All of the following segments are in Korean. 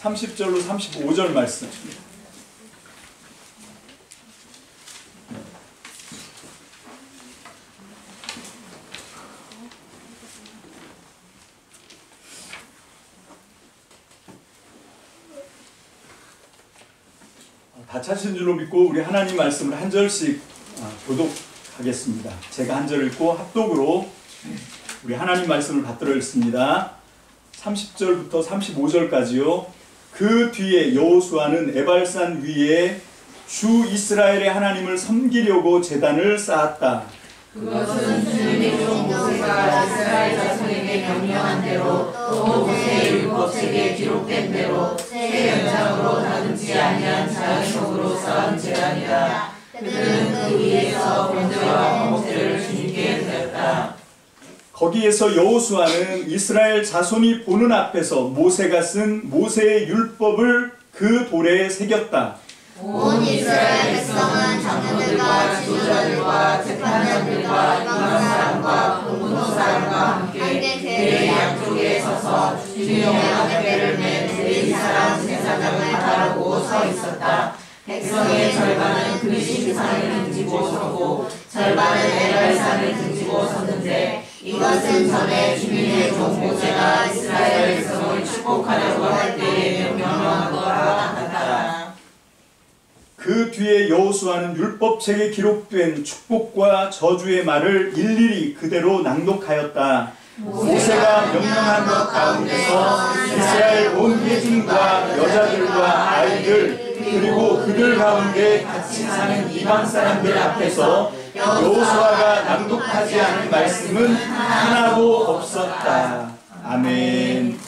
30절로 35절 말씀. 다 찾으신 줄로 믿고 우리 하나님 말씀을 한 절씩 교독하겠습니다. 제가 한 절 읽고 합독으로 우리 하나님 말씀을 받들어 읽습니다. 30절부터 35절까지요. 그 뒤에 여호수아는 에발산 위에 주 이스라엘의 하나님을 섬기려고 제단을 쌓았다. 그것은 주님의 종 모세가 이스라엘 자손에게 명령한 대로 또 모세의 율법책에 기록된 대로 새 연장으로 다듬지 아니한 자연석으로 쌓은 제단이라. 그들은 그 위에서 번제와 번제를 주님께 드렸다. 거기에서 여호수아는 이스라엘 자손이 보는 앞에서 모세가 쓴 모세의 율법을 그 돌에 새겼다. 온 이스라엘 백성은 장로들과 지도자들과 재판장들과 이방 사람과 본토 사람과 함께 배 양쪽에 서서 주님의 앞에를 맨 레위 사람 제사장을 바라보고 서 있었다. 백성의 절반은 그리심 산을 등지고 서고 절반은 에발산을 등지고 섰는데 이것은 전에 주님의 종 모세가 이스라엘 백성을 축복하려고 할 때에 명령한 것과 같았다. 그 뒤에 여호수아는 율법책에 기록된 축복과 저주의 말을 일일이 그대로 낭독하였다. 모세가 명령한 것 가운데서 이스라엘 온 회중과 여자들과 아이들 그리고 그들 가운데 같이 사는 이방 사람들 앞에서 여호수아가 낭독하지 않은 말씀은 하나도 없었다. 아멘.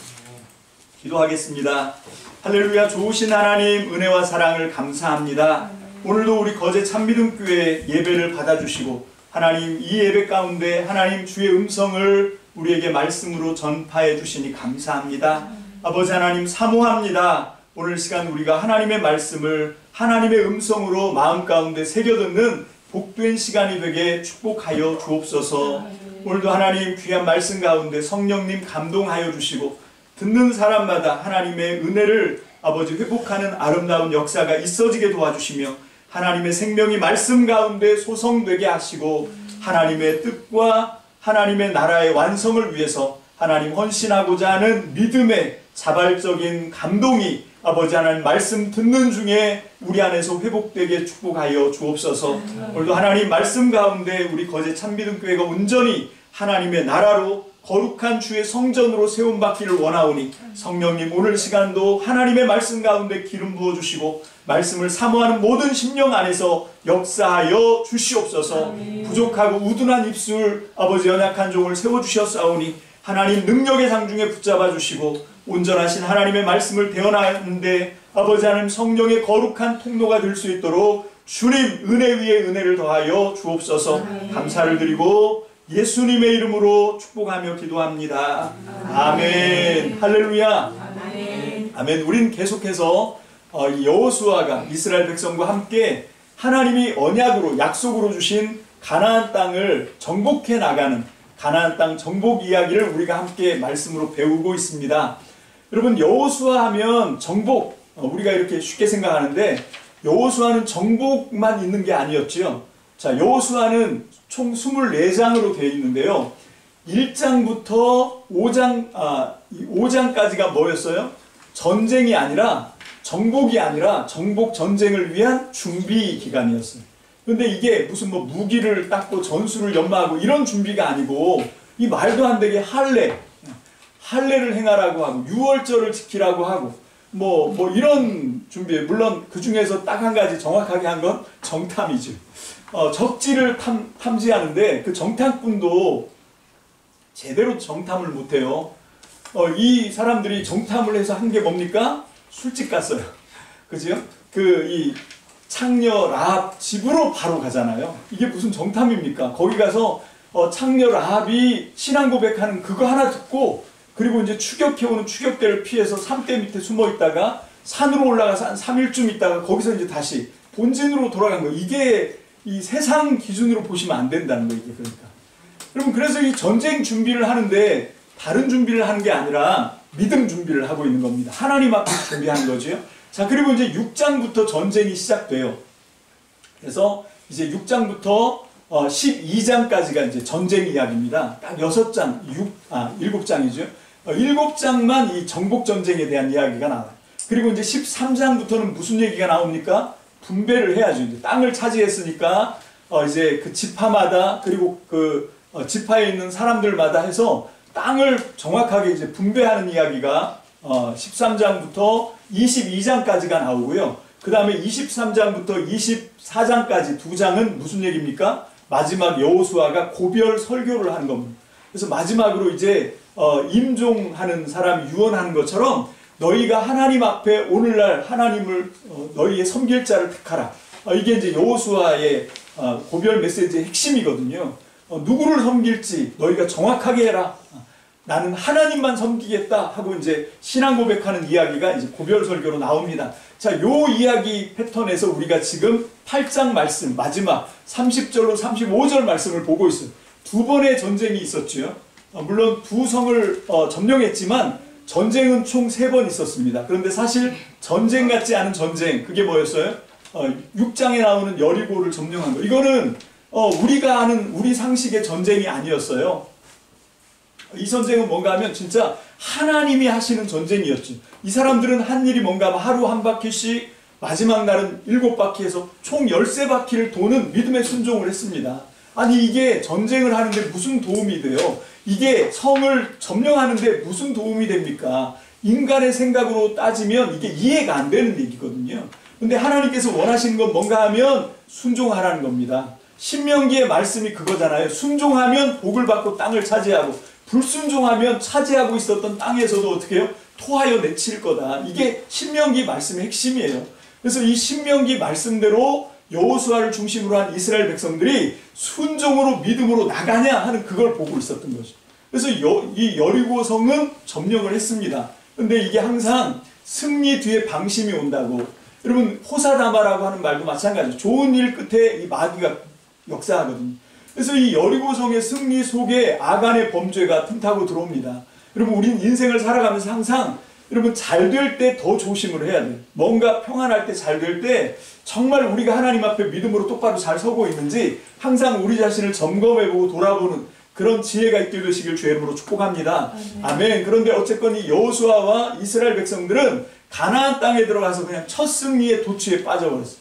기도하겠습니다. 할렐루야. 좋으신 하나님 은혜와 사랑을 감사합니다. 오늘도 우리 거제 참믿음교회 예배를 받아주시고 하나님 이 예배 가운데 하나님 주의 음성을 우리에게 말씀으로 전파해 주시니 감사합니다. 아버지 하나님 사모합니다. 오늘 시간 우리가 하나님의 말씀을 하나님의 음성으로 마음 가운데 새겨듣는 복된 시간이 되게 축복하여 주옵소서. 오늘도 하나님 귀한 말씀 가운데 성령님 감동하여 주시고 듣는 사람마다 하나님의 은혜를 아버지 회복하는 아름다운 역사가 있어지게 도와주시며 하나님의 생명이 말씀 가운데 소성되게 하시고 하나님의 뜻과 하나님의 나라의 완성을 위해서 하나님 헌신하고자 하는 믿음의 자발적인 감동이 아버지 하나님 말씀 듣는 중에 우리 안에서 회복되게 축복하여 주옵소서. 오늘도 하나님 말씀 가운데 우리 거제 참믿음교회가 온전히 하나님의 나라로 거룩한 주의 성전으로 세움받기를 원하오니 성령님 오늘 시간도 하나님의 말씀 가운데 기름 부어주시고 말씀을 사모하는 모든 심령 안에서 역사하여 주시옵소서. 부족하고 우둔한 입술 아버지 연약한 종을 세워주셨사오니 하나님 능력의 상중에 붙잡아 주시고 온전하신 하나님의 말씀을 대언하는데 아버지 하나님 성령의 거룩한 통로가 될 수 있도록 주님 은혜 위에 은혜를 더하여 주옵소서. 감사를 드리고 예수님의 이름으로 축복하며 기도합니다. 아멘. 할렐루야. 아멘. 우린 계속해서 여호수아가 이스라엘 백성과 함께 하나님이 언약으로 약속으로 주신 가나안 땅을 정복해 나가는 가나안 땅 정복 이야기를 우리가 함께 말씀으로 배우고 있습니다. 여러분 여호수아 하면 정복, 우리가 이렇게 쉽게 생각하는데 여호수아는 정복만 있는 게 아니었죠. 자, 여호수아는 총 24장으로 되어 있는데요. 1장부터 5장까지가 뭐였어요? 전쟁이 아니라 정복이 아니라 정복 전쟁을 위한 준비 기간이었어요. 근데 이게 무슨 뭐 무기를 닦고 전술을 연마하고 이런 준비가 아니고 이 말도 안 되게 할례를 행하라고 하고 유월절을 지키라고 하고 뭐 이런 준비. 물론 그 중에서 딱 한 가지 정확하게 한 건 정탐이죠. 적지를 탐지하는데 그 정탐꾼도 제대로 정탐을 못해요. 이 사람들이 정탐을 해서 한 게 뭡니까? 술집 갔어요. 그죠? 이 창녀 라합 집으로 바로 가잖아요. 이게 무슨 정탐입니까? 거기 가서 창녀 라합이 신앙 고백하는 그거 하나 듣고 그리고 이제 추격해오는 추격대를 피해서 산대 밑에 숨어 있다가 산으로 올라가서 한 3일쯤 있다가 거기서 이제 다시 본진으로 돌아간 거예요. 이게 이 세상 기준으로 보시면 안 된다는 거예요. 이게 그러니까. 여러분 그래서 이 전쟁 준비를 하는데 다른 준비를 하는 게 아니라 믿음 준비를 하고 있는 겁니다. 하나님 앞에 준비하는 거죠. 자, 그리고 이제 6장부터 전쟁이 시작돼요. 그래서 이제 6장부터 12장까지가 이제 전쟁 이야기입니다. 딱 7장이죠. 7장만 이 정복 전쟁에 대한 이야기가 나와요. 그리고 이제 13장부터는 무슨 얘기가 나옵니까? 분배를 해야죠. 이제 땅을 차지했으니까 이제 그 지파마다 그리고 그 지파에 있는 사람들마다 해서 땅을 정확하게 이제 분배하는 이야기가 13장부터 22장까지가 나오고요. 그 다음에 23장부터 24장까지 두 장은 무슨 얘기입니까? 마지막 여호수아가 고별 설교를 하는 겁니다. 그래서 마지막으로 이제 임종하는 사람이 유언하는 것처럼 너희가 하나님 앞에 오늘날 하나님을 너희의 섬길 자를 택하라. 이게 이제 여호수아의 고별 메시지의 핵심이거든요. 누구를 섬길지 너희가 정확하게 해라. 나는 하나님만 섬기겠다 하고 이제 신앙 고백하는 이야기가 이제 고별 설교로 나옵니다. 자, 요 이야기 패턴에서 우리가 지금 8장 말씀 마지막 30절로 35절 말씀을 보고 있어요. 두 번의 전쟁이 있었죠. 물론 두 성을 점령했지만 전쟁은 총 3번 있었습니다. 그런데 사실 전쟁 같지 않은 전쟁, 그게 뭐였어요? 6장에 나오는 여리고를 점령한 거. 이거는 우리가 아는 우리 상식의 전쟁이 아니었어요. 이 전쟁은 뭔가 하면 진짜 하나님이 하시는 전쟁이었죠. 이 사람들은 한 일이 뭔가 하면 하루 한 바퀴씩, 마지막 날은 7바퀴에서 총 13바퀴를 도는 믿음의 순종을 했습니다. 아니 이게 전쟁을 하는데 무슨 도움이 돼요? 이게 성을 점령하는데 무슨 도움이 됩니까? 인간의 생각으로 따지면 이게 이해가 안 되는 얘기거든요. 근데 하나님께서 원하시는 건 뭔가 하면 순종하라는 겁니다. 신명기의 말씀이 그거잖아요. 순종하면 복을 받고 땅을 차지하고, 불순종하면 차지하고 있었던 땅에서도 어떻게 해요? 토하여 내칠 거다. 이게 신명기 말씀의 핵심이에요. 그래서 이 신명기 말씀대로 여호수아를 중심으로 한 이스라엘 백성들이 순종으로 믿음으로 나가냐 하는 그걸 보고 있었던 거죠. 그래서 이 여리고 성은 점령을 했습니다. 근데 이게 항상 승리 뒤에 방심이 온다고. 여러분 호사다마라고 하는 말도 마찬가지죠. 좋은 일 끝에 이 마귀가 역사하거든요. 그래서 이 여리고 성의 승리 속에 아간의 범죄가 틈타고 들어옵니다. 여러분 우린 인생을 살아가면서 항상 여러분 잘 될 때 더 조심을 해야 돼요. 뭔가 평안할 때 잘 될 때 정말 우리가 하나님 앞에 믿음으로 똑바로 잘 서고 있는지 항상 우리 자신을 점검해보고 돌아보는 그런 지혜가 있게 되시길 주의 이름으로 축복합니다. 아멘. 그런데 어쨌건 이 여호수아와 이스라엘 백성들은 가나안 땅에 들어가서 그냥 첫 승리의 도취에 빠져버렸어요.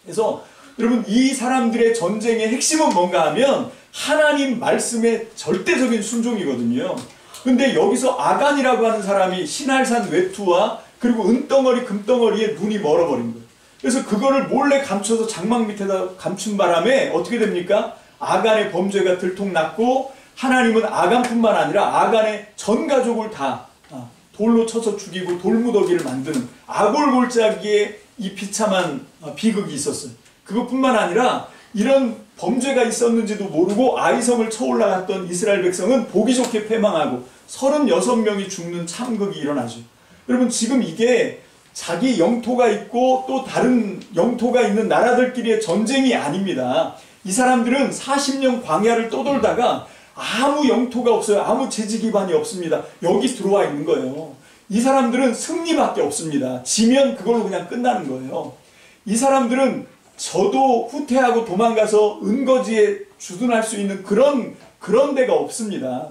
그래서 여러분 이 사람들의 전쟁의 핵심은 뭔가 하면 하나님 말씀의 절대적인 순종이거든요. 근데 여기서 아간이라고 하는 사람이 신할산 외투와 그리고 은덩어리 금덩어리에 눈이 멀어버린 거예요. 그래서 그거를 몰래 감춰서 장막 밑에다 감춘 바람에 어떻게 됩니까? 아간의 범죄가 들통났고 하나님은 아간뿐만 아니라 아간의 전 가족을 다 돌로 쳐서 죽이고 돌무더기를 만드는 아골골짜기에 이 비참한 비극이 있었어요. 그것뿐만 아니라 이런 범죄가 있었는지도 모르고 아이성을 쳐 올라갔던 이스라엘 백성은 보기 좋게 패망하고 36명이 죽는 참극이 일어나죠. 여러분 지금 이게 자기 영토가 있고 또 다른 영토가 있는 나라들끼리의 전쟁이 아닙니다. 이 사람들은 40년 광야를 떠돌다가 아무 영토가 없어요. 아무 재지 기반이 없습니다. 여기 들어와 있는 거예요. 이 사람들은 승리밖에 없습니다. 지면 그걸로 그냥 끝나는 거예요. 이 사람들은 저도 후퇴하고 도망가서 은거지에 주둔할 수 있는 그런 데가 없습니다.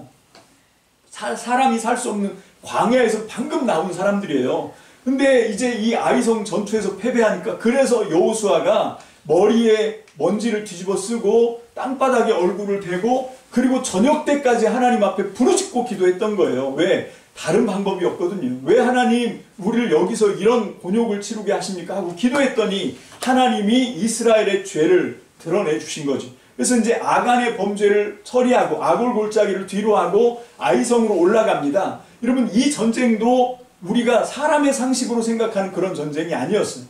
사람이 살 수 없는 광야에서 방금 나온 사람들이에요. 근데 이제 이 아이성 전투에서 패배하니까 그래서 여호수아가 머리에 먼지를 뒤집어 쓰고 땅바닥에 얼굴을 대고 그리고 저녁 때까지 하나님 앞에 부르짖고 기도했던 거예요. 왜? 다른 방법이 없거든요. 왜 하나님 우리를 여기서 이런 곤욕을 치르게 하십니까? 하고 기도했더니 하나님이 이스라엘의 죄를 드러내 주신 거죠. 그래서 이제 아간의 범죄를 처리하고 아골골짜기를 뒤로 하고 아이성으로 올라갑니다. 여러분 이 전쟁도 우리가 사람의 상식으로 생각하는 그런 전쟁이 아니었어요.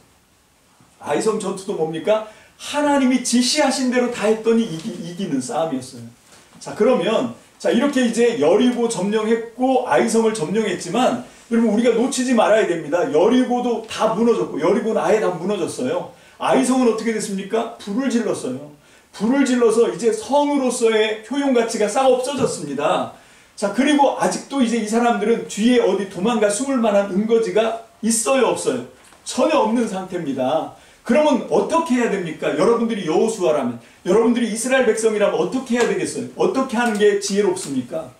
아이성 전투도 뭡니까? 하나님이 지시하신 대로 다 했더니 이기는 싸움이었어요. 자 그러면 자 이렇게 이제 여리고 점령했고 아이성을 점령했지만 여러분 우리가 놓치지 말아야 됩니다. 여리고도 다 무너졌고 여리고는 아예 다 무너졌어요. 아이성은 어떻게 됐습니까? 불을 질렀어요. 불을 질러서 이제 성으로서의 효용 가치가 싹 없어졌습니다. 자, 그리고 아직도 이제 이 사람들은 뒤에 어디 도망가 숨을 만한 은거지가 있어요, 없어요? 전혀 없는 상태입니다. 그러면 어떻게 해야 됩니까? 여러분들이 여호수아라면, 여러분들이 이스라엘 백성이라면 어떻게 해야 되겠어요? 어떻게 하는 게 지혜롭습니까?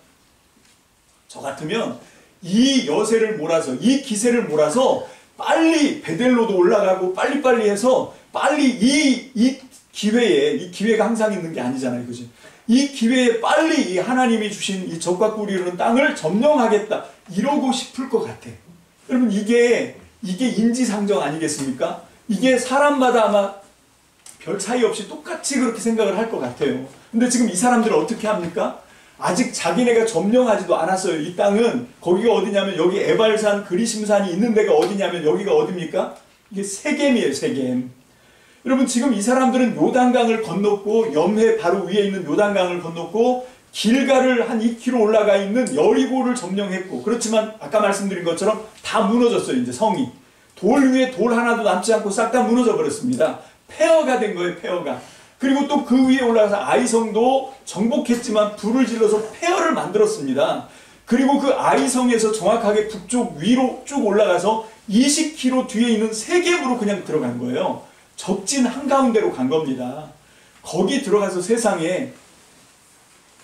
저 같으면 이 여세를 몰아서, 이 기세를 몰아서 빨리 베델로도 올라가고 빨리빨리 해서 빨리 이 기회에, 이 기회가 항상 있는 게 아니잖아요, 그죠? 이 기회에 빨리 이 하나님이 주신 이 적과 꿀이 흐르는 땅을 점령하겠다, 이러고 싶을 것 같아. 여러분, 이게 인지상정 아니겠습니까? 이게 사람마다 아마 별 차이 없이 똑같이 그렇게 생각을 할 것 같아요. 근데 지금 이 사람들은 어떻게 합니까? 아직 자기네가 점령하지도 않았어요. 이 땅은 거기가 어디냐면 여기 에발산 그리심산이 있는 데가 어디냐면 여기가 어디입니까? 이게 세겜이에요, 세겜. 여러분, 지금 이 사람들은 요단강을 건넜고, 염해 바로 위에 있는 요단강을 건넜고, 길가를 한 2km 올라가 있는 여리고를 점령했고, 그렇지만 아까 말씀드린 것처럼 다 무너졌어요. 이제 성이 돌 위에 돌 하나도 남지 않고 싹 다 무너져 버렸습니다. 폐허가 된 거예요, 폐허가. 그리고 또 그 위에 올라가서 아이성도 정복했지만 불을 질러서 폐허를 만들었습니다. 그리고 그 아이성에서 정확하게 북쪽 위로 쭉 올라가서 20km 뒤에 있는 세겜으로 그냥 들어간 거예요. 적진 한가운데로 간 겁니다. 거기 들어가서 세상에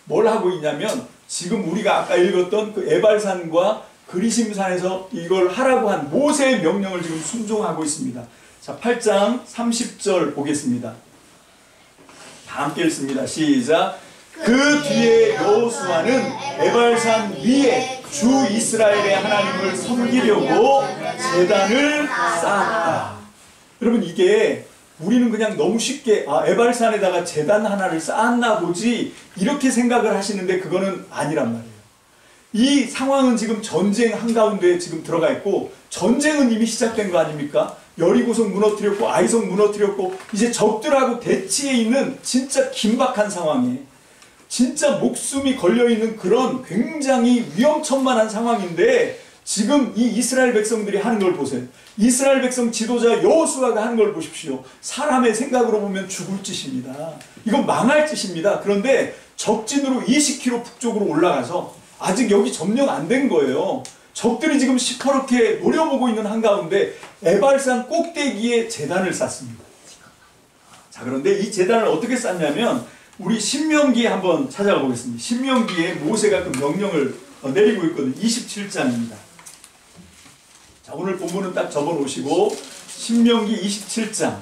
뭘 하고 있냐면, 지금 우리가 아까 읽었던 그 에발산과 그리심산에서 이걸 하라고 한 모세의 명령을 지금 순종하고 있습니다. 자, 8장 30절 보겠습니다. 다 함께 읽습니다. 시작. 그 뒤에 여호수아는 에발산 위에 주 이스라엘의 하나님을 섬기려고 제단을 쌓았다. 여러분, 이게 우리는 그냥 너무 쉽게 에발산에다가 제단 하나를 쌓았나 보지 이렇게 생각을 하시는데 그거는 아니란 말이에요. 이 상황은 지금 전쟁 한가운데에 지금 들어가 있고, 전쟁은 이미 시작된 거 아닙니까? 여리고성 무너뜨렸고 아이성 무너뜨렸고 이제 적들하고 대치해 있는 진짜 긴박한 상황에 진짜 목숨이 걸려있는 그런 굉장히 위험천만한 상황인데, 지금 이 이스라엘 백성들이 하는 걸 보세요. 이스라엘 백성 지도자 여호수아가 하는 걸 보십시오. 사람의 생각으로 보면 죽을 짓입니다. 이건 망할 짓입니다. 그런데 적진으로 20km 북쪽으로 올라가서 아직 여기 점령 안 된 거예요. 적들이 지금 시퍼렇게 노려보고 있는 한가운데 에발산 꼭대기에 제단을 쌓습니다. 자, 그런데 이 제단을 어떻게 쌓냐면 우리 신명기에 한번 찾아가 보겠습니다. 신명기에 모세가 그 명령을 내리고 있거든요. 27장입니다. 자, 오늘 본문은 딱 접어 놓으시고 신명기 27장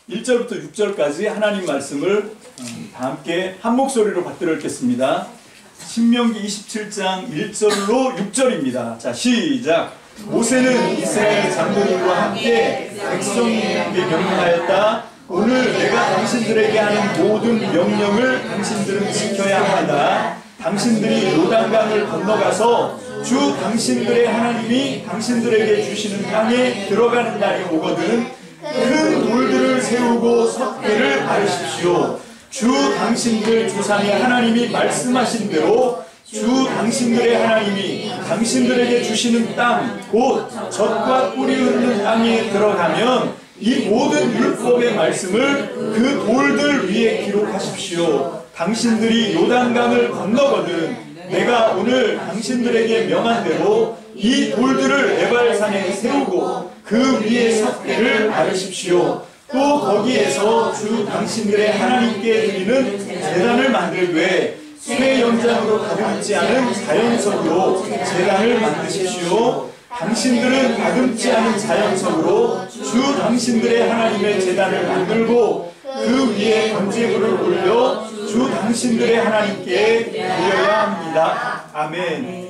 1절부터 6절까지 하나님 말씀을 다 함께 한 목소리로 받들어 읽겠습니다. 신명기 27장 1절로 6절입니다. 자, 시작. 모세는 이스라엘 장로들과 함께 백성에게 명령하였다. 오늘 내가 당신들에게 하는 모든 명령을 당신들은 지켜야 한다. 당신들이 요단강을 건너가서 주 당신들의 하나님이 당신들에게 주시는 땅에 들어가는 날이 오거든 큰 돌들을 세우고 석회를 바르십시오. 주 당신들 조상의 하나님이 말씀하신 대로 주 당신들의 하나님이 당신들에게 주시는 땅, 곧 젖과 꿀이 흐르는 땅에 들어가면 이 모든 율법의 말씀을 그 돌들 위에 기록하십시오. 당신들이 요단강을 건너거든 내가 오늘 당신들에게 명한 대로 이 돌들을 에발산에 세우고 그 위에 석회를 바르십시오. 또 거기에서 주 당신들의 하나님께 드리는 제단을 만들되 쇠 연장으로 다듬지 않은 자연석으로 제단을 만드십시오. 당신들은 다듬지 않은 자연석으로 주 당신들의 하나님의 제단을 만들고 그 위에 번제물을 올려 주 당신들의 하나님께 드려야 합니다. 아멘.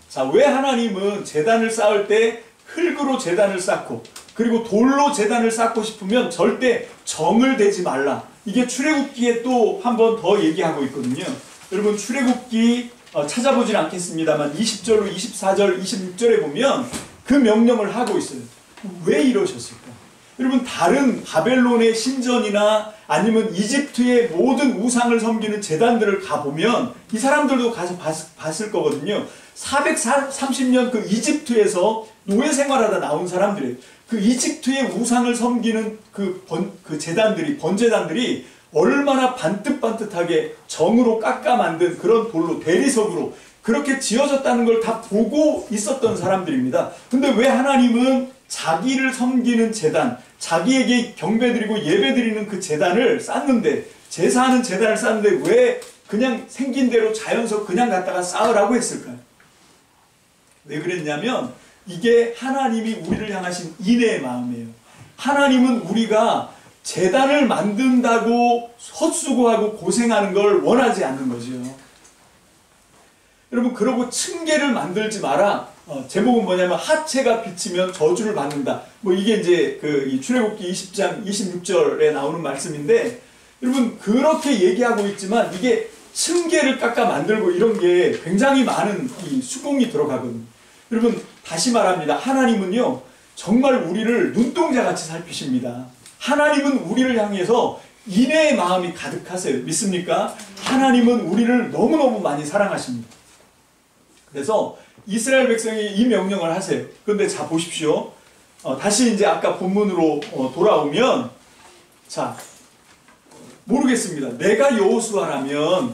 자, 왜 하나님은 제단을 쌓을 때 흙으로 제단을 쌓고 그리고 돌로 제단을 쌓고 싶으면 절대 정을 대지 말라. 이게 출애굽기에 또 한 번 더 얘기하고 있거든요. 여러분, 출애굽기 찾아보진 않겠습니다만 20절로 24절, 26절에 보면 그 명령을 하고 있어요. 왜 이러셨을까? 여러분, 다른 바벨론의 신전이나 아니면 이집트의 모든 우상을 섬기는 제단들을 가보면 이 사람들도 가서 봤을 거거든요. 430년 그 이집트에서 노예 생활하다 나온 사람들이에요. 그 이집트의 우상을 섬기는 그 재단들이, 번제단들이 얼마나 반듯반듯하게 정으로 깎아 만든 그런 돌로, 대리석으로 그렇게 지어졌다는 걸 다 보고 있었던 사람들입니다. 근데 왜 하나님은 자기를 섬기는 제단, 자기에게 경배드리고 예배드리는 그 제단을 쌓는데, 제사하는 제단을 쌓는데 왜 그냥 생긴 대로 자연석 그냥 갖다가 쌓으라고 했을까요? 왜 그랬냐면 이게 하나님이 우리를 향하신 인애의 마음이에요. 하나님은 우리가 제단을 만든다고 헛수고하고 고생하는 걸 원하지 않는 거죠. 여러분, 그러고 층계를 만들지 마라. 제목은 뭐냐면 하체가 비치면 저주를 받는다. 뭐 이게 이제 이 출애굽기 20장 26절에 나오는 말씀인데, 여러분 그렇게 얘기하고 있지만 이게 층계를 깎아 만들고 이런 게 굉장히 많은 이 수공이 들어가거든요. 여러분 다시 말합니다. 하나님은요 정말 우리를 눈동자같이 살피십니다. 하나님은 우리를 향해서 인애의 마음이 가득하세요. 믿습니까? 하나님은 우리를 너무너무 많이 사랑하십니다. 그래서 이스라엘 백성이 이 명령을 하세요. 그런데 자 보십시오. 다시 이제 아까 본문으로 돌아오면, 자 모르겠습니다. 내가 여호수아라면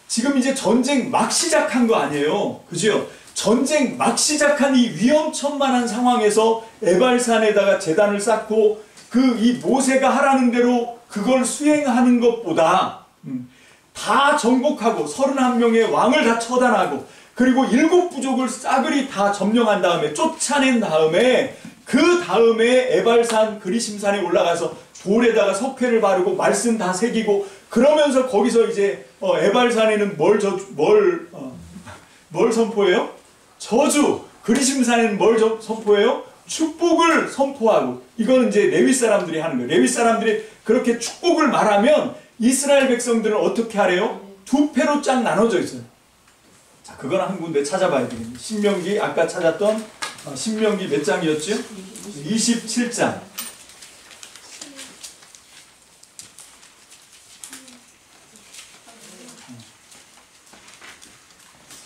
지금 이제 전쟁 막 시작한 거 아니에요. 그죠? 전쟁 막 시작한 이 위험천만한 상황에서 에발산에다가 제단을 쌓고 이 모세가 하라는 대로 그걸 수행하는 것보다 다 정복하고 31명의 왕을 다 처단하고 그리고 7부족을 싸그리 다 점령한 다음에 쫓아낸 다음에 그 다음에 에발산 그리심산에 올라가서 돌에다가 석회를 바르고 말씀 다 새기고 그러면서 거기서 이제 에발산에는 뭘 선포해요? 저주. 그리심산에는 뭘 선포해요? 축복을 선포하고. 이거는 이제 레위 사람들이 하는 거예요. 레위 사람들이 그렇게 축복을 말하면 이스라엘 백성들은 어떻게 하래요? 두 패로 쫙 나눠져 있어요. 자, 그건 한 군데 찾아봐야 되겠네요. 신명기, 아까 찾았던 신명기 몇 장이었죠? 27장.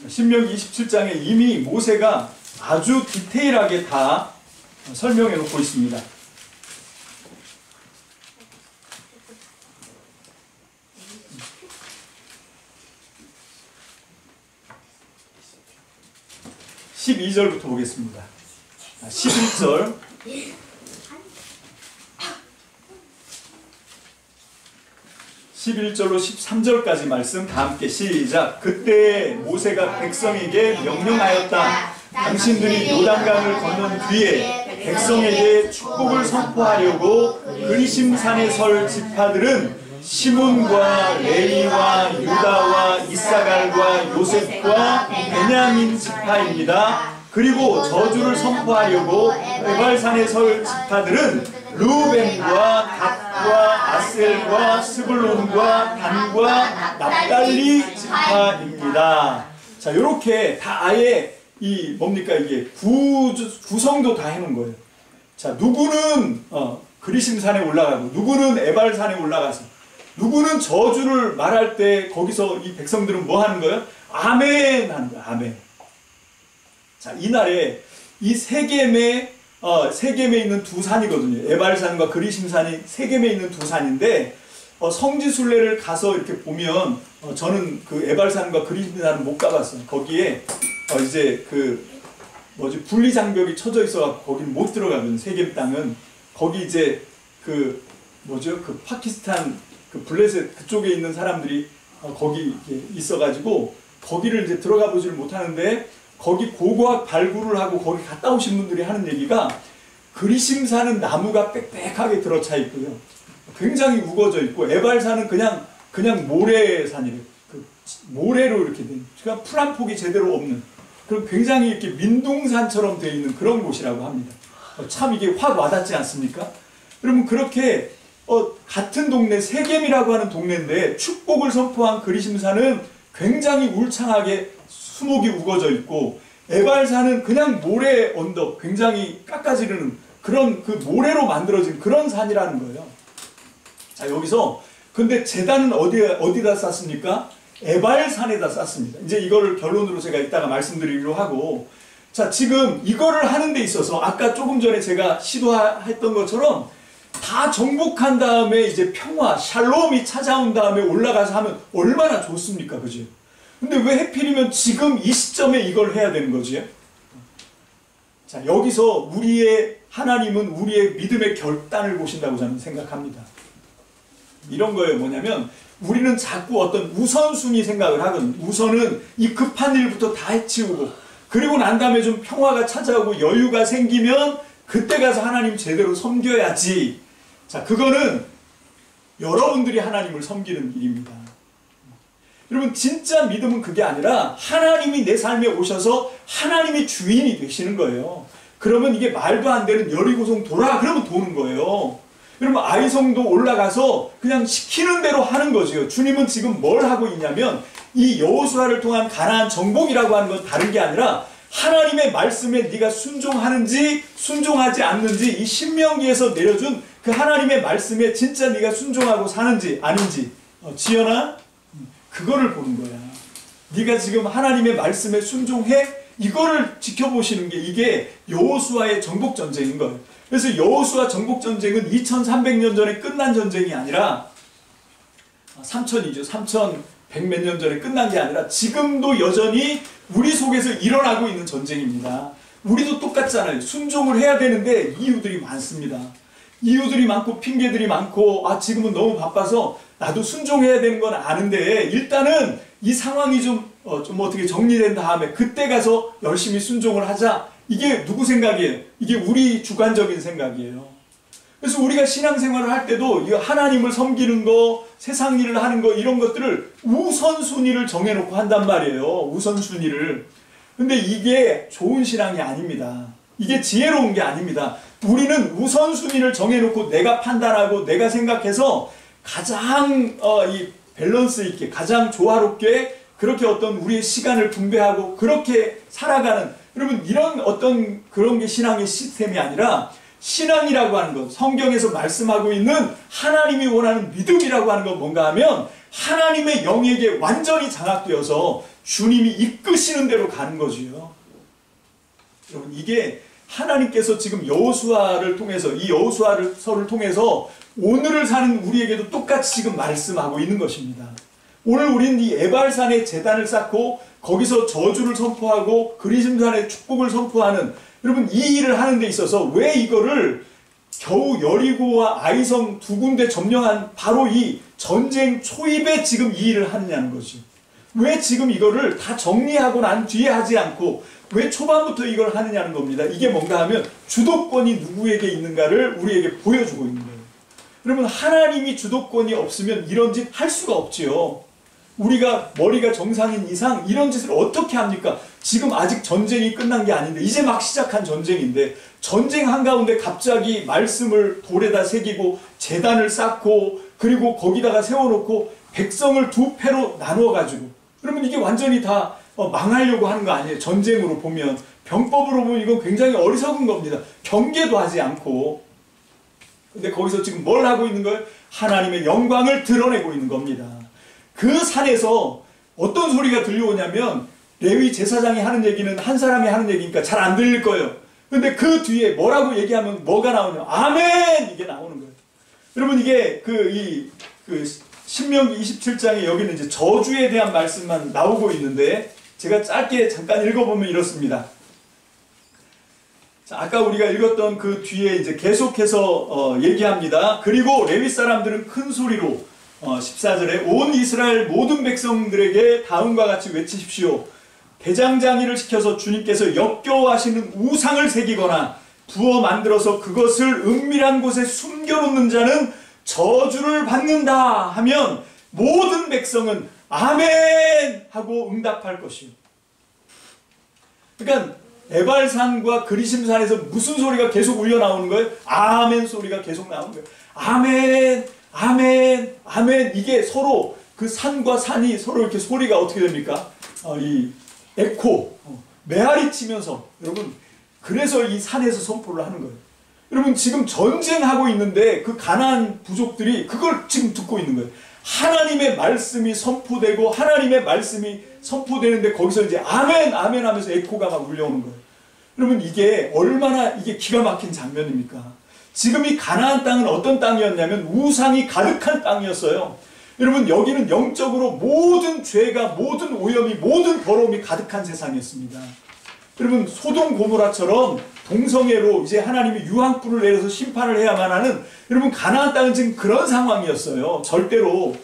신명기 27장에 이미 모세가 아주 디테일하게 다 설명해 놓고 있습니다. (12절부터) 보겠습니다. 11절 11절로 13절까지 말씀 다 함께 시작. 그때 모세가 백성에게 명령하였다. 당신들이 요단강을 건넌 뒤에 백성에게 축복을 선포하려고 그리심산에 설 지파들은 시몬과 레위와 유다와 이사갈과 요셉과 베냐민 지파입니다. 그리고 저주를 선포하려고 에발산에 설 지파들은 루벤과 갓과 아셀과 스불론과 단과 납달리 지파입니다. 자, 요렇게 다 아예 뭡니까 이게 구성도 다 해놓은 거예요. 자, 누구는 그리심산에 올라가고 누구는 에발산에 올라가서 누구는 저주를 말할 때 거기서 이 백성들은 뭐 하는 거예요? 아멘 하는 거예요. 아멘. 자, 이날에 이 세겜에 있는 두 산이거든요. 에발산과 그리심산이 세겜에 있는 두 산인데 성지순례를 가서 이렇게 보면 저는 그 에발산과 그리심산은 못 가봤어요. 거기에 이제 분리장벽이 쳐져 있어갖고 거긴 못 들어가거든요. 세겜 땅은 거기 이제 파키스탄 블레셋 그쪽에 있는 사람들이 거기 있어가지고 거기를 이제 들어가 보지를 못하는데 거기 고고학 발굴을 하고 거기 갔다 오신 분들이 하는 얘기가 그리심산은 나무가 빽빽하게 들어차 있고요. 굉장히 우거져 있고 에발산은 그냥 모래산이래요. 모래로 이렇게 된, 그러니까 풀 한 폭이 제대로 없는 그런 굉장히 이렇게 민둥산처럼 되어 있는 그런 곳이라고 합니다. 참 이게 확 와닿지 않습니까? 여러분 그렇게 같은 동네 세겜이라고 하는 동네인데 축복을 선포한 그리심산은 굉장히 울창하게 수목이 우거져 있고 에발산은 그냥 모래 언덕 굉장히 깎아지르는 그런 모래로 만들어진 그런 산이라는 거예요. 자, 여기서 근데 제단은 어디다 쌌습니까? 에발산에다 쌌습니다. 이제 이거를 결론으로 제가 이따가 말씀드리기로 하고, 자, 지금 이거를 하는 데 있어서 아까 조금 전에 제가 시도했던 것처럼 다 정복한 다음에 이제 평화, 샬롬이 찾아온 다음에 올라가서 하면 얼마나 좋습니까? 그죠? 근데 왜 하필이면 지금 이 시점에 이걸 해야 되는 거지? 자, 여기서 하나님은 우리의 믿음의 결단을 보신다고 저는 생각합니다. 이런 거예요. 뭐냐면 우리는 자꾸 어떤 우선순위 생각을 하거든요. 우선은 이 급한 일부터 다 해치우고 그리고 난 다음에 좀 평화가 찾아오고 여유가 생기면 그때 가서 하나님 제대로 섬겨야지. 자, 그거는 여러분들이 하나님을 섬기는 일입니다. 여러분, 진짜 믿음은 그게 아니라 하나님이 내 삶에 오셔서 하나님이 주인이 되시는 거예요. 그러면 이게 말도 안 되는 여리고성 돌아 그러면 도는 거예요. 여러분, 아이성도 올라가서 그냥 시키는 대로 하는 거죠. 주님은 지금 뭘 하고 있냐면 이 여호수아를 통한 가나안 정복이라고 하는 건 다른 게 아니라 하나님의 말씀에 네가 순종하는지 순종하지 않는지 이 신명기에서 내려준 그 하나님의 말씀에 진짜 네가 순종하고 사는지 아닌지 지연아, 그거를 보는 거야. 네가 지금 하나님의 말씀에 순종해? 이거를 지켜보시는 게 이게 여호수아의 정복 전쟁인 거예요. 그래서 여호수아 정복 전쟁은 2300년 전에 끝난 전쟁이 아니라 3000이죠. 3100 몇 년 전에 끝난 게 아니라 지금도 여전히 우리 속에서 일어나고 있는 전쟁입니다. 우리도 똑같잖아요. 순종을 해야 되는데 이유들이 많습니다. 이유들이 많고 핑계들이 많고 지금은 너무 바빠서 나도 순종해야 되는 건 아는데 일단은 이 상황이 좀 어떻게 정리된 다음에 그때 가서 열심히 순종을 하자. 이게 누구 생각이에요? 이게 우리 주관적인 생각이에요. 그래서 우리가 신앙생활을 할 때도 이 하나님을 섬기는 거, 세상 일을 하는 거 이런 것들을 우선순위를 정해놓고 한단 말이에요. 우선순위를. 근데 이게 좋은 신앙이 아닙니다. 이게 지혜로운 게 아닙니다. 우리는 우선순위를 정해놓고 내가 판단하고 내가 생각해서 가장 이 밸런스 있게 가장 조화롭게 그렇게 어떤 우리의 시간을 분배하고 그렇게 살아가는, 여러분 이런 어떤 그런 게 신앙의 시스템이 아니라 신앙이라고 하는 것, 성경에서 말씀하고 있는 하나님이 원하는 믿음이라고 하는 건 뭔가 하면 하나님의 영에게 완전히 장악되어서 주님이 이끄시는 대로 가는 거지요. 여러분 이게 하나님께서 지금 여호수아를 통해서 이 여호수아서를 통해서 오늘을 사는 우리에게도 똑같이 지금 말씀하고 있는 것입니다. 오늘 우리는 이 에발산에 제단을 쌓고 거기서 저주를 선포하고 그리심산에 축복을 선포하는, 여러분 이 일을 하는 데 있어서 왜 이거를 겨우 여리고와 아이성 두 군데 점령한 바로 이 전쟁 초입에 지금 이 일을 하느냐는 거지. 왜 지금 이거를 다 정리하고 난 뒤에 하지 않고 왜 초반부터 이걸 하느냐는 겁니다. 이게 뭔가 하면 주도권이 누구에게 있는가를 우리에게 보여주고 있는 거예요. 여러분 하나님이 주도권이 없으면 이런 짓 할 수가 없지요. 우리가 머리가 정상인 이상 이런 짓을 어떻게 합니까? 지금 아직 전쟁이 끝난 게 아닌데 이제 막 시작한 전쟁인데 전쟁 한가운데 갑자기 말씀을 돌에다 새기고 제단을 쌓고 그리고 거기다가 세워놓고 백성을 두 패로 나누어가지고, 그러면 이게 완전히 다 망하려고 하는 거 아니에요? 전쟁으로 보면, 병법으로 보면 이건 굉장히 어리석은 겁니다. 경계도 하지 않고. 근데 거기서 지금 뭘 하고 있는 거예요? 하나님의 영광을 드러내고 있는 겁니다. 그 산에서 어떤 소리가 들려오냐면 레위 제사장이 하는 얘기는 한 사람이 하는 얘기니까 잘 안 들릴 거예요. 근데 그 뒤에 뭐라고 얘기하면 뭐가 나오냐면 아멘! 이게 나오는 거예요. 여러분 이게 신명기 27장에 여기는 이제 저주에 대한 말씀만 나오고 있는데 제가 짧게 잠깐 읽어보면 이렇습니다. 자, 아까 우리가 읽었던 그 뒤에 이제 계속해서 얘기합니다. 그리고 레위 사람들은 큰 소리로 14절에 온 이스라엘 모든 백성들에게 다음과 같이 외치십시오. 대장장이를 시켜서 주님께서 역겨워하시는 우상을 새기거나 부어 만들어서 그것을 은밀한 곳에 숨겨놓는 자는 저주를 받는다 하면 모든 백성은 아멘 하고 응답할 것이요. 그러니까 에발산과 그리심산에서 무슨 소리가 계속 울려 나오는 거예요? 아멘 소리가 계속 나오는 거예요. 아멘, 아멘, 아멘. 이게 서로 그 산과 산이 서로 이렇게 소리가 어떻게 됩니까? 이 에코, 메아리 치면서, 여러분 그래서 이 산에서 선포를 하는 거예요. 여러분 지금 전쟁하고 있는데 그 가나안 부족들이 그걸 지금 듣고 있는 거예요. 하나님의 말씀이 선포되고 하나님의 말씀이 선포되는데 거기서 이제 아멘 아멘 하면서 에코가 막 울려오는 거예요. 여러분 이게 얼마나 이게 기가 막힌 장면입니까? 지금 이 가나안 땅은 어떤 땅이었냐면 우상이 가득한 땅이었어요. 여러분 여기는 영적으로 모든 죄가, 모든 오염이, 모든 더러움이 가득한 세상이었습니다. 여러분 소돔 고모라처럼 동성애로 이제 하나님이 유황불을 내려서 심판을 해야만 하는, 여러분 가나안 땅은 지금 그런 상황이었어요. 절대로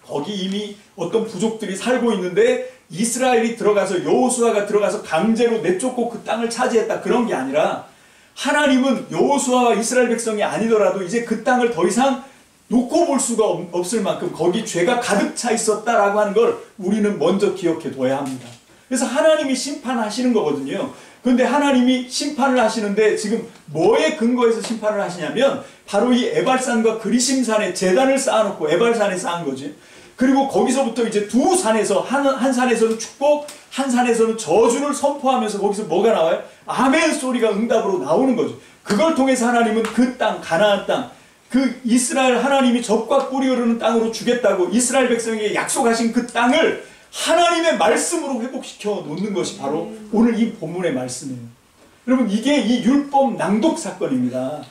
거기 이미 어떤 부족들이 살고 있는데 이스라엘이 들어가서, 여호수아가 들어가서 강제로 내쫓고 그 땅을 차지했다, 그런 게 아니라 하나님은 여호수아와 이스라엘 백성이 아니더라도 이제 그 땅을 더 이상 놓고 볼 수가 없을 만큼 거기 죄가 가득 차 있었다라고 하는 걸 우리는 먼저 기억해 둬야 합니다. 그래서 하나님이 심판하시는 거거든요. 그런데 하나님이 심판을 하시는데 지금 뭐에 근거해서 심판을 하시냐면 바로 이 에발산과 그리심산에 제단을 쌓아놓고, 에발산에 쌓은 거지. 그리고 거기서부터 이제 두 산에서 한 산에서는 축복, 한 산에서는 저주를 선포하면서 거기서 뭐가 나와요? 아멘 소리가 응답으로 나오는 거죠. 그걸 통해서 하나님은 그 땅, 가나안 땅, 그 이스라엘 하나님이 젖과 꿀이 흐르는 땅으로 주겠다고 이스라엘 백성에게 약속하신 그 땅을 하나님의 말씀으로 회복시켜 놓는 것이 바로 오늘 이 본문의 말씀이에요. 여러분 이게 이 율법 낭독 사건입니다.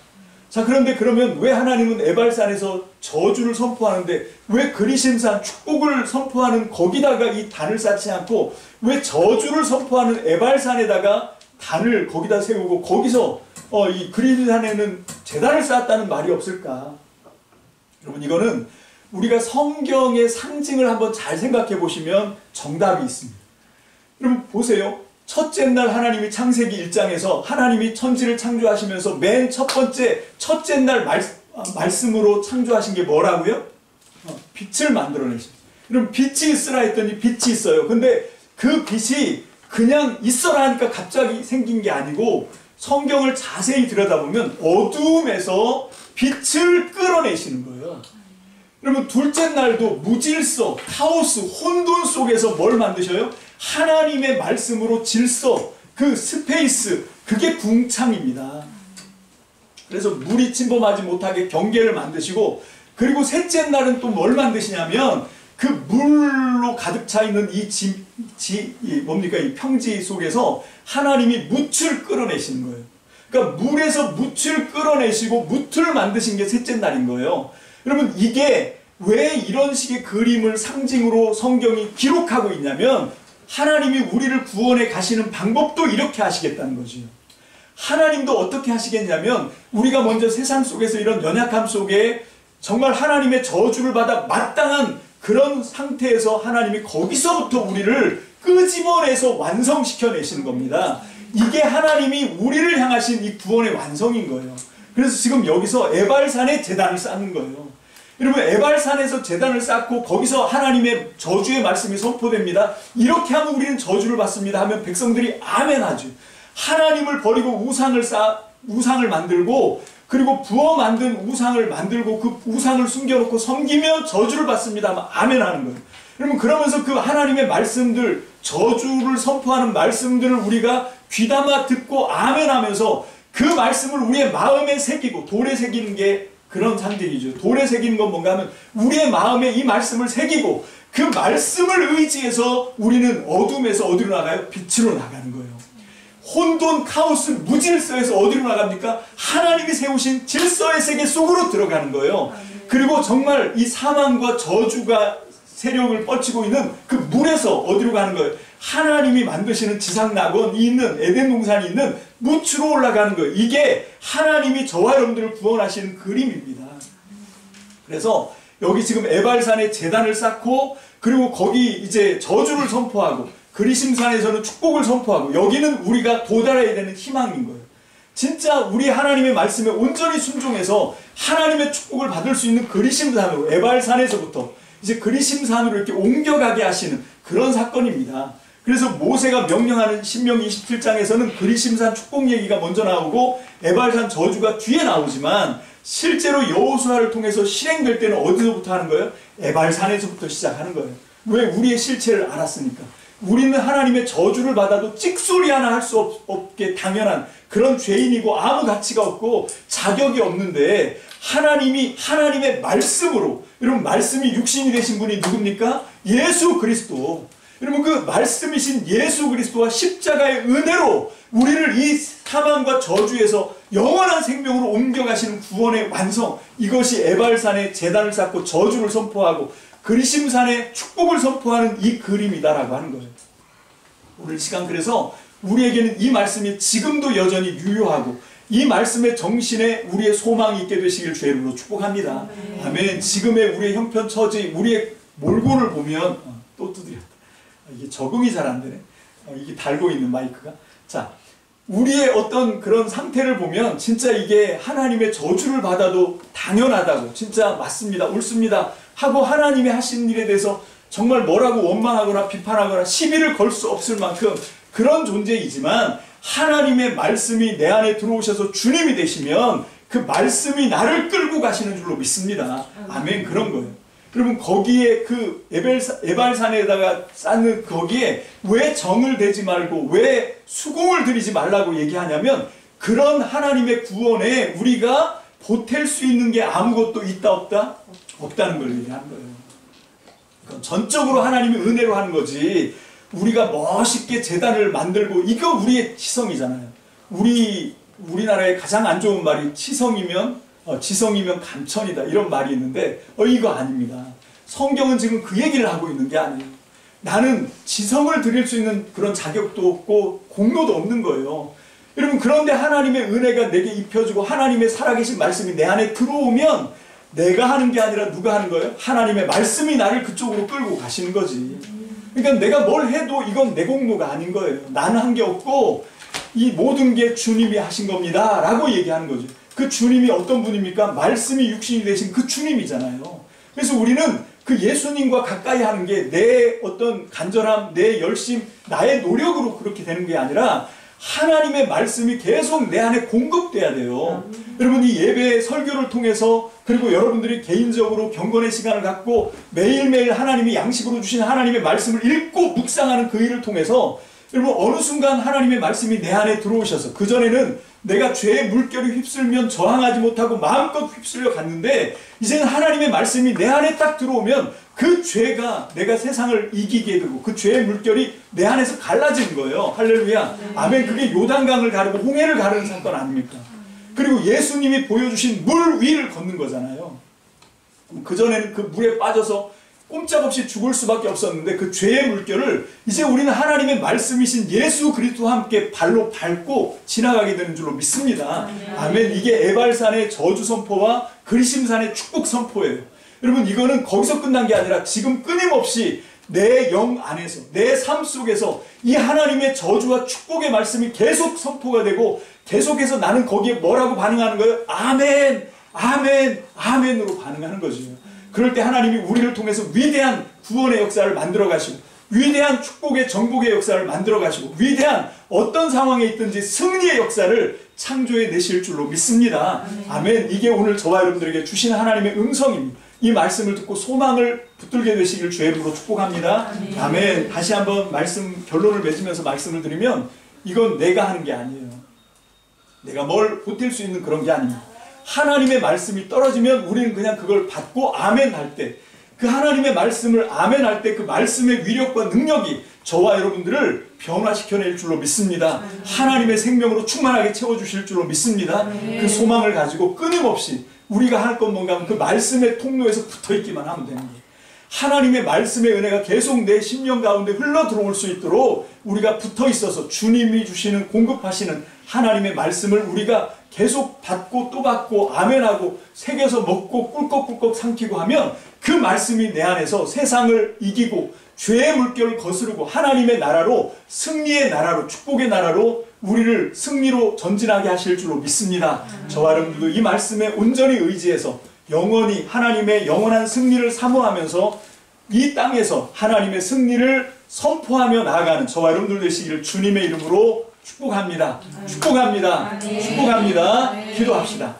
자, 그런데 그러면 왜 하나님은 에발산에서 저주를 선포하는데 왜 그리심산 축복을 선포하는 거기다가 이 단을 쌓지 않고 왜 저주를 선포하는 에발산에다가 단을 거기다 세우고 거기서 이 그리심산에는 제단을 쌓았다는 말이 없을까? 여러분 이거는 우리가 성경의 상징을 한번 잘 생각해 보시면 정답이 있습니다. 여러분 보세요. 첫째 날 하나님이 창세기 1장에서 하나님이 천지를 창조하시면서 맨 첫 번째 첫째 날 말씀으로 창조하신 게 뭐라고요? 빛을 만들어내십니다. 여러분 빛이 있으라 했더니 빛이 있어요. 근데 그 빛이 그냥 있어라 하니까 갑자기 생긴 게 아니고 성경을 자세히 들여다보면 어두움에서 빛을 끌어내시는 거예요. 여러분 둘째 날도 무질서, 카오스, 혼돈 속에서 뭘 만드셔요? 하나님의 말씀으로 질서, 그 스페이스, 그게 궁창입니다. 그래서 물이 침범하지 못하게 경계를 만드시고, 그리고 셋째 날은 또 뭘 만드시냐면 그 물로 가득 차 있는 이 평지 속에서 하나님이 뭇을 끌어내시는 거예요. 그러니까 물에서 뭇을 끌어내시고 뭇을 만드신 게 셋째 날인 거예요. 여러분 이게 왜 이런 식의 그림을 상징으로 성경이 기록하고 있냐면 하나님이 우리를 구원해 가시는 방법도 이렇게 하시겠다는 거죠. 하나님도 어떻게 하시겠냐면 우리가 먼저 세상 속에서 이런 연약함 속에 정말 하나님의 저주를 받아 마땅한 그런 상태에서 하나님이 거기서부터 우리를 끄집어내서 완성시켜 내시는 겁니다. 이게 하나님이 우리를 향하신 이 구원의 완성인 거예요. 그래서 지금 여기서 에발산에 제단을 쌓는 거예요. 여러분 에발산에서 제단을 쌓고 거기서 하나님의 저주의 말씀이 선포됩니다. 이렇게 하면 우리는 저주를 받습니다 하면 백성들이 아멘하죠. 하나님을 버리고 우상을 만들고 그리고 부어 만든 우상을 만들고 그 우상을 숨겨놓고 섬기면 저주를 받습니다 하면 아멘하는 거예요. 여러분 그러면서 그 하나님의 말씀들, 저주를 선포하는 말씀들을 우리가 귀담아 듣고 아멘하면서 그 말씀을 우리의 마음에 새기고, 돌에 새기는 게 그런 상징이죠. 돌에 새기는 건 뭔가 하면 우리의 마음에 이 말씀을 새기고 그 말씀을 의지해서 우리는 어둠에서 어디로 나가요? 빛으로 나가는 거예요. 혼돈, 카오스, 무질서에서 어디로 나갑니까? 하나님이 세우신 질서의 세계 속으로 들어가는 거예요. 그리고 정말 이 사망과 저주가 세력을 뻗치고 있는 그 물에서 어디로 가는 거예요? 하나님이 만드시는 지상낙원이 있는 에덴 동산이 있는 묻으로 올라가는 거예요. 이게 하나님이 저와 여러분들을 구원하시는 그림입니다. 그래서 여기 지금 에발산에 제단을 쌓고 그리고 거기 이제 저주를 선포하고 그리심산에서는 축복을 선포하고 여기는 우리가 도달해야 되는 희망인 거예요. 진짜 우리 하나님의 말씀에 온전히 순종해서 하나님의 축복을 받을 수 있는 그리심산으로 에발산에서부터 이제 그리심산으로 이렇게 옮겨가게 하시는 그런 사건입니다. 그래서 모세가 명령하는 신명기 27장에서는 그리심산 축복 얘기가 먼저 나오고 에발산 저주가 뒤에 나오지만 실제로 여호수아를 통해서 실행될 때는 어디서부터 하는 거예요? 에발산에서부터 시작하는 거예요. 왜? 우리의 실체를 알았으니까. 우리는 하나님의 저주를 받아도 찍소리 하나 할 수 없게 당연한 그런 죄인이고 아무 가치가 없고 자격이 없는데 하나님이 하나님의 말씀으로, 여러분 말씀이 육신이 되신 분이 누굽니까? 예수 그리스도. 여러분 그 말씀이신 예수 그리스도와 십자가의 은혜로 우리를 이 사망과 저주에서 영원한 생명으로 옮겨가시는 구원의 완성, 이것이 에발산에 제단을 쌓고 저주를 선포하고 그리심산에 축복을 선포하는 이 그림이다라고 하는 거예요. 오늘 시간 그래서 우리에게는 이 말씀이 지금도 여전히 유효하고 이 말씀의 정신에 우리의 소망이 있게 되시길 주의 이름으로 축복합니다. 아멘. 지금의 우리의 형편 처지, 우리의 몰골을 보면 또 두드렸다. 이게 적응이 잘 안 되네. 이게 달고 있는 마이크가. 자, 우리의 어떤 그런 상태를 보면 진짜 이게 하나님의 저주를 받아도 당연하다고, 진짜 맞습니다, 옳습니다 하고 하나님이 하신 일에 대해서 정말 뭐라고 원망하거나 비판하거나 시비를 걸 수 없을 만큼 그런 존재이지만, 하나님의 말씀이 내 안에 들어오셔서 주님이 되시면 그 말씀이 나를 끌고 가시는 줄로 믿습니다. 아멘. 그런 거예요. 여러분 거기에 그 에발산에다가 쌓는 거기에 왜 정을 대지 말고 왜 수공을 들이지 말라고 얘기하냐면, 그런 하나님의 구원에 우리가 보탤 수 있는 게 아무것도 있다 없다? 없다는 걸 얘기하는 거예요. 그러니까 전적으로 하나님이 은혜로 하는 거지, 우리가 멋있게 제단을 만들고, 이거 우리의 치성이잖아요. 우리나라의 가장 안 좋은 말이 치성이면 지성이면 감천이다, 이런 말이 있는데 이거 아닙니다. 성경은 지금 그 얘기를 하고 있는 게 아니에요. 나는 지성을 드릴 수 있는 그런 자격도 없고 공로도 없는 거예요. 여러분 그런데 하나님의 은혜가 내게 입혀지고 하나님의 살아계신 말씀이 내 안에 들어오면 내가 하는 게 아니라 누가 하는 거예요? 하나님의 말씀이 나를 그쪽으로 끌고 가시는 거지. 그러니까 내가 뭘 해도 이건 내 공로가 아닌 거예요. 나는 한 게 없고 이 모든 게 주님이 하신 겁니다 라고 얘기하는 거죠. 그 주님이 어떤 분입니까? 말씀이 육신이 되신 그 주님이잖아요. 그래서 우리는 그 예수님과 가까이 하는 게 내 어떤 간절함, 내 열심, 나의 노력으로 그렇게 되는 게 아니라 하나님의 말씀이 계속 내 안에 공급돼야 돼요. 여러분 이 예배 설교를 통해서, 그리고 여러분들이 개인적으로 경건의 시간을 갖고 매일매일 하나님이 양식으로 주신 하나님의 말씀을 읽고 묵상하는 그 일을 통해서 여러분 어느 순간 하나님의 말씀이 내 안에 들어오셔서, 그전에는 내가 죄의 물결이 휩쓸면 저항하지 못하고 마음껏 휩쓸려 갔는데, 이제는 하나님의 말씀이 내 안에 딱 들어오면 그 죄가 내가 세상을 이기게 되고 그 죄의 물결이 내 안에서 갈라지는 거예요. 할렐루야. 아멘. 그게 요단강을 가르고 홍해를 가르는 사건 아닙니까? 그리고 예수님이 보여주신 물 위를 걷는 거잖아요. 그전에는 그 물에 빠져서 꼼짝없이 죽을 수밖에 없었는데 그 죄의 물결을 이제 우리는 하나님의 말씀이신 예수 그리스도와 함께 발로 밟고 지나가게 되는 줄로 믿습니다. 아멘. 이게 에발산의 저주 선포와 그리심산의 축복 선포예요. 여러분 이거는 거기서 끝난 게 아니라 지금 끊임없이 내 영 안에서, 내 삶 속에서 이 하나님의 저주와 축복의 말씀이 계속 선포가 되고, 계속해서 나는 거기에 뭐라고 반응하는 거예요? 아멘, 아멘, 아멘으로 반응하는 거죠. 그럴 때 하나님이 우리를 통해서 위대한 구원의 역사를 만들어 가시고, 위대한 축복의 정복의 역사를 만들어 가시고, 위대한 어떤 상황에 있든지 승리의 역사를 창조해 내실 줄로 믿습니다. 아멘. 이게 오늘 저와 여러분들에게 주신 하나님의 음성입니다. 이 말씀을 듣고 소망을 붙들게 되시길 주의 이름으로 축복합니다. 아멘. 다시 한번 말씀 결론을 맺으면서 말씀을 드리면, 이건 내가 하는 게 아니에요. 내가 뭘 보탤 수 있는 그런 게 아닙니다. 하나님의 말씀이 떨어지면 우리는 그냥 그걸 받고 아멘 할 때, 그 하나님의 말씀을 아멘 할 때 그 말씀의 위력과 능력이 저와 여러분들을 변화시켜낼 줄로 믿습니다. 하나님의 생명으로 충만하게 채워주실 줄로 믿습니다. 그 소망을 가지고 끊임없이 우리가 할 건 뭔가 하면 그 말씀의 통로에서 붙어있기만 하면 되는 거예요. 하나님의 말씀의 은혜가 계속 내 심령 가운데 흘러 들어올 수 있도록 우리가 붙어 있어서 주님이 주시는, 공급하시는 하나님의 말씀을 우리가 계속 받고 또 받고 아멘하고 새겨서 먹고 꿀꺽꿀꺽 삼키고 하면 그 말씀이 내 안에서 세상을 이기고 죄의 물결을 거스르고 하나님의 나라로, 승리의 나라로, 축복의 나라로 우리를 승리로 전진하게 하실 줄로 믿습니다. 저와 여러분들도 이 말씀에 온전히 의지해서 영원히 하나님의 영원한 승리를 사모하면서 이 땅에서 하나님의 승리를 선포하며 나아가는 저와 여러분들 되시기를 주님의 이름으로 축복합니다. 축복합니다. 축복합니다. 기도합시다.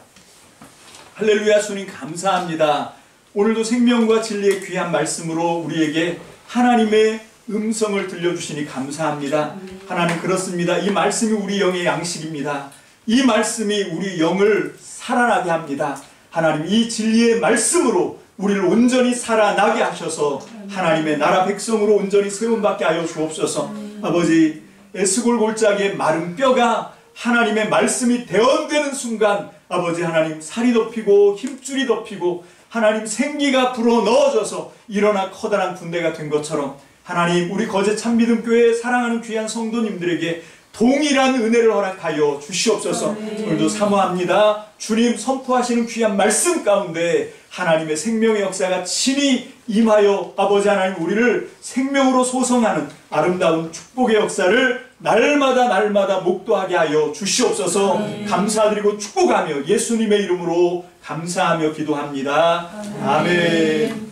할렐루야. 주님 감사합니다. 오늘도 생명과 진리의 귀한 말씀으로 우리에게 하나님의 음성을 들려주시니 감사합니다. 하나님 그렇습니다. 이 말씀이 우리 영의 양식입니다. 이 말씀이 우리 영을 살아나게 합니다. 하나님 이 진리의 말씀으로 우리를 온전히 살아나게 하셔서 하나님의 나라 백성으로 온전히 세움받게 하여 주옵소서. 아버지, 에스골 골짜기의 마른 뼈가 하나님의 말씀이 대언되는 순간 아버지 하나님 살이 덮이고 힘줄이 덮이고 하나님 생기가 불어 넣어져서 일어나 커다란 군대가 된 것처럼 하나님 우리 거제 참믿음교회 사랑하는 귀한 성도님들에게 동일한 은혜를 허락하여 주시옵소서. 오늘도 사모합니다. 주님 선포하시는 귀한 말씀 가운데 하나님의 생명의 역사가 친히 임하여 아버지 하나님 우리를 생명으로 소성하는 아름다운 축복의 역사를 날마다 목도하게 하여 주시옵소서. 감사드리고 축복하며 예수님의 이름으로 감사하며 기도합니다. 아멘.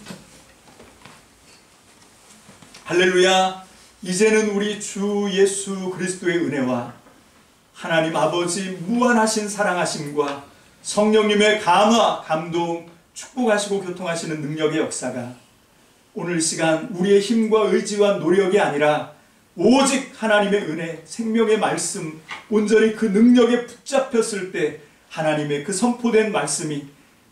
할렐루야. 이제는 우리 주 예수 그리스도의 은혜와 하나님 아버지 무한하신 사랑하심과 성령님의 감화, 감동, 축복하시고 교통하시는 능력의 역사가 오늘 이 시간 우리의 힘과 의지와 노력이 아니라 오직 하나님의 은혜, 생명의 말씀, 온전히 그 능력에 붙잡혔을 때 하나님의 그 선포된 말씀이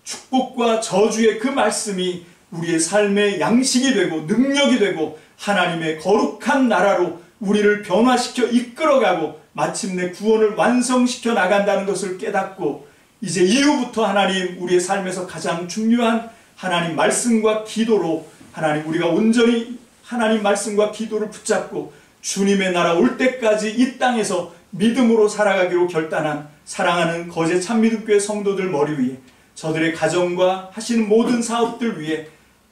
축복과 저주의 그 말씀이 우리의 삶의 양식이 되고 능력이 되고 하나님의 거룩한 나라로 우리를 변화시켜 이끌어가고 마침내 구원을 완성시켜 나간다는 것을 깨닫고 이제 이후부터 하나님 우리의 삶에서 가장 중요한 하나님 말씀과 기도로 하나님 우리가 온전히 하나님 말씀과 기도를 붙잡고 주님의 나라 올 때까지 이 땅에서 믿음으로 살아가기로 결단한 사랑하는 거제 참믿음교회 성도들 머리 위에 저들의 가정과 하시는 모든 사업들 위에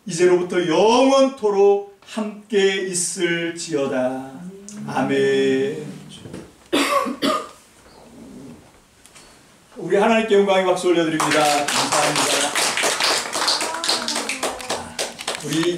이제로부터 영원토록 함께 있을지어다. 아멘. 우리 하나님께 영광의 박수 올려드립니다. 감사합니다. 우리